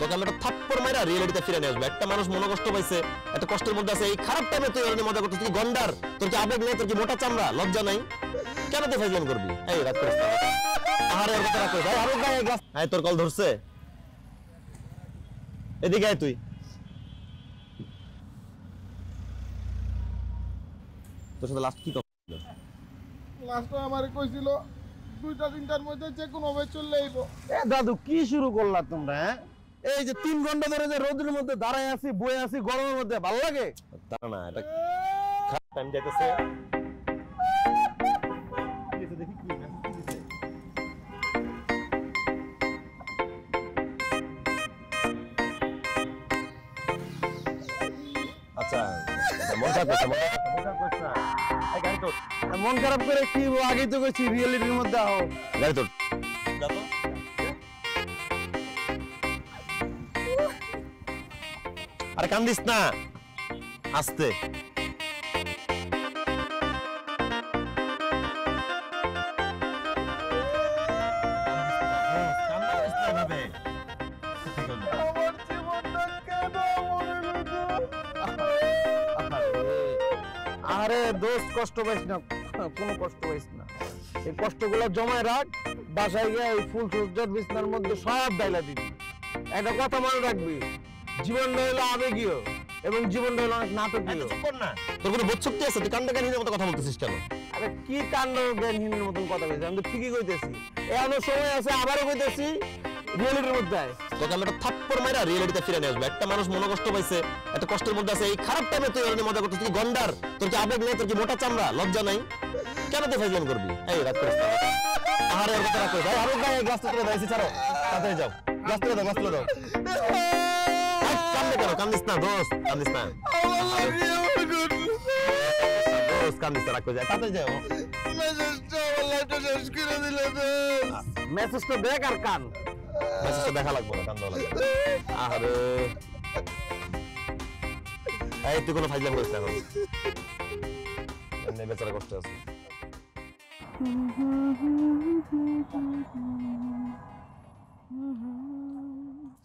তোকে আমি একটা থাপ্পড় মাইরা রিয়েলিটিতে ফিরে নিয়ে আসবো। একটা মানুষ মনোকষ্ট পাইছে, একটা কষ্টের মধ্যে আছে, এই খারাপ টাইমে তুই ওর নিয়ে মজা করছিস। তুই গন্ডার, তোর কি আবেগ নেই, তোর কি মোটা চামড়া, লজ্জা নাই? কেন তুই ফাইজলাম করবি? এই রাগ করিস না। আরে ওর কথা রাগ করিস। আরে ভাই গ্লাস, আয় তোর কল ধরছে। এদিকে আয় তুই। তোর সাথে লাস্ট কি কথা ছিল? লাস্ট আমারে কইছিল 2টা-3টার মধ্যে যে কোনো ভাবে চলে আইবো। এ দাদু কি শুরু করলা তোমরা? হ্যাঁ, এই যে 3 ঘন্টা ধরে যে রোদের মধ্যে দাঁড়ায় আছি, বয়ে আছি গরমের মধ্যে, ভালো লাগে? তা না, এটা খারাপ টাইম যাইতেছে। আচ্ছা মন খারাপ করছে, গাড়ি তোর, মন খারাপ করে কি আগেই তো কইছি রিয়েলিটির মধ্যে আও। গাড়ি তোর, যা তো। আরে কান্দিস না, আস্তে। আমার জীবনটা কেন মনে হলো? আরে দোস্ত কষ্ট পাইস না, কোনো কষ্ট পাইস না। এই কষ্টগুলো জমায় রাখ, বাসায় গিয়ে এই ফুল সজ্জার বিছনার মধ্যে সব ডাইলা দিবি। একটা কথা মনে রাখবি, জীবনটা হলো আবেগীয় এবং জীবনটা হলো অনেক নাটকীয়। চুপ কর না, তোর কোনো বোধ শক্তি আছে? তুই কান্দা কাহিনীর মতো কথা বলতেছিস কেন? আরে কি কাণ্ড জ্ঞানহীনের মতন কথা কইছিস? আমি তো ঠিকই কইতেছি, এখনো সময় আছে, আবারও কইতেছি রিয়েলিটির মধ্যে আয়। তোকে আমি একটা থাপ্পড় মাইরা রিয়েলিটিতে ফিরে নিয়ে আসবো। একটা মানুষ মনোকষ্ট পাইছে, একটা কষ্টের মধ্যে আছে, এই খারাপ টাইমে তুই ওর নিয়ে মজা করছিস। তুই গন্ডার, তোর কি আবেগ নেই, তোর কি মোটা চামড়া, লজ্জা নাই? কেন তুই ফাইজলাম করবি? এই রাগ করিস না। আরে ওর কথা রাগ করিস। আরে ভাই গ্লাসটা তুলে দাও, এসে ছাড়ো, তাড়াতাড়ি যাও। গ্লাস তুলে দাও, গ্লাস তুলে দাও। কান্দে কেন? কান্দিস না দোস্ত, কান্দিস না দোস্ত, কান্দিস না, রাগ করে যায়, তাড়াতাড়ি যাও। মেসেজটা আমার লাইফটা শেষ করে দিলে দোস্ত। মেসেজটা দেখ আর কান। মেসেজটা দেখা লাগবে না, কান্দা লাগবে। আরে এই তুই কোনো ফাইজলাম করিস না এখন, এমনি বেচারা কষ্ট আছে।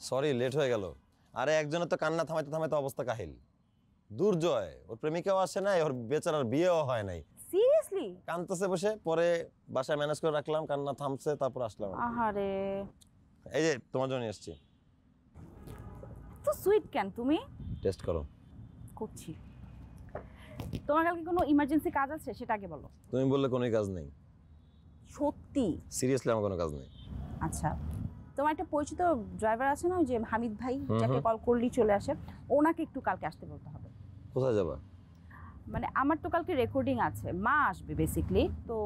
সরি লেট হয়ে গেল। আরে একজনের তো কান্না থামাইতে থামাইতে অবস্থা কাহিল। দুর্জয়, ওর প্রেমিকাও আসে নাই, ওর বেচারার বিয়েও হয় নাই। সিরিয়াসলি? কান্দতেছে বসে, পরে বাসায় ম্যানেজ করে রাখলাম, কান্না থামছে, তারপর আসলাম। আহারে, এই যে তোমার জন্য এসেছি। তো সুইট কেন তুমি? টেস্ট করো। করছি। তোমার কালকে কোনো ইমার্জেন্সি কাজ আছে সেটা আগে বলো। তুমি বললে কোনো কাজ নেই। সত্যি? সিরিয়াসলি আমার কোনো কাজ নেই। আচ্ছা, তোমার একটা পরিচিত ড্রাইভার আছে না, ওই যে হামিদ ভাই, যাকে কল করলেই চলে আসে, ওনাকে একটু কালকে আসতে বলতে হবে। কোথায় যাবা? মানে আমার তো কালকে রেকর্ডিং আছে, মা আসবে বেসিকলি, তো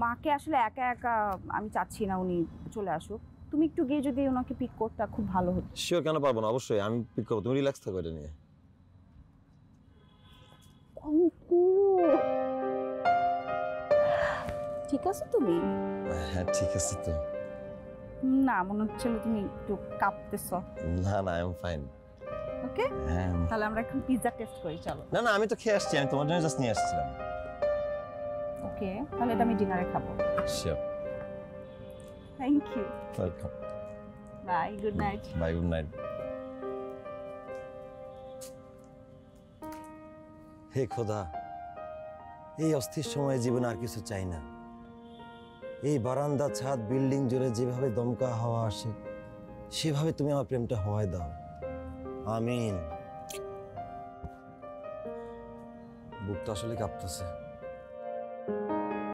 মাকে আসলে একা একা আমি চাচ্ছি না উনি চলে আসুক। তুমি একটু গিয়ে যদি ওনাকে পিক করতে খুব ভালো হতো। শিওর, কেন পারবো না, অবশ্যই আমি পিক করবো, তুমি রিল্যাক্স থাকো এটা নিয়ে। ঠিক আছে তুমি? হ্যাঁ ঠিক আছে তো। না, মনে হচ্ছিল তুমি একটু কাঁপতেছো। না না, আই এম ফাইন। ওকে, হ্যাঁ তাহলে আমরা এখন পিৎজা টেস্ট করি, চলো। না না, আমি তো খেয়ে আসছি, আমি তোমার জন্য জাস্ট নিয়ে আসছিলাম। ওকে, তাহলে এটা আমি ডিনারে খাবো। Sure. Thank you. Welcome. Bye, good night. Bye, good night. হে খোদা, এই অস্থির সময়ে জীবনে আর কিছু চাই না। এই বারান্দা, ছাদ, বিল্ডিং জুড়ে যেভাবে দমকা হাওয়া আসে, সেভাবে তুমি আমার প্রেমটা হওয়ায় দাও। আমিন। বুকটা আসলে কাঁপতেছে।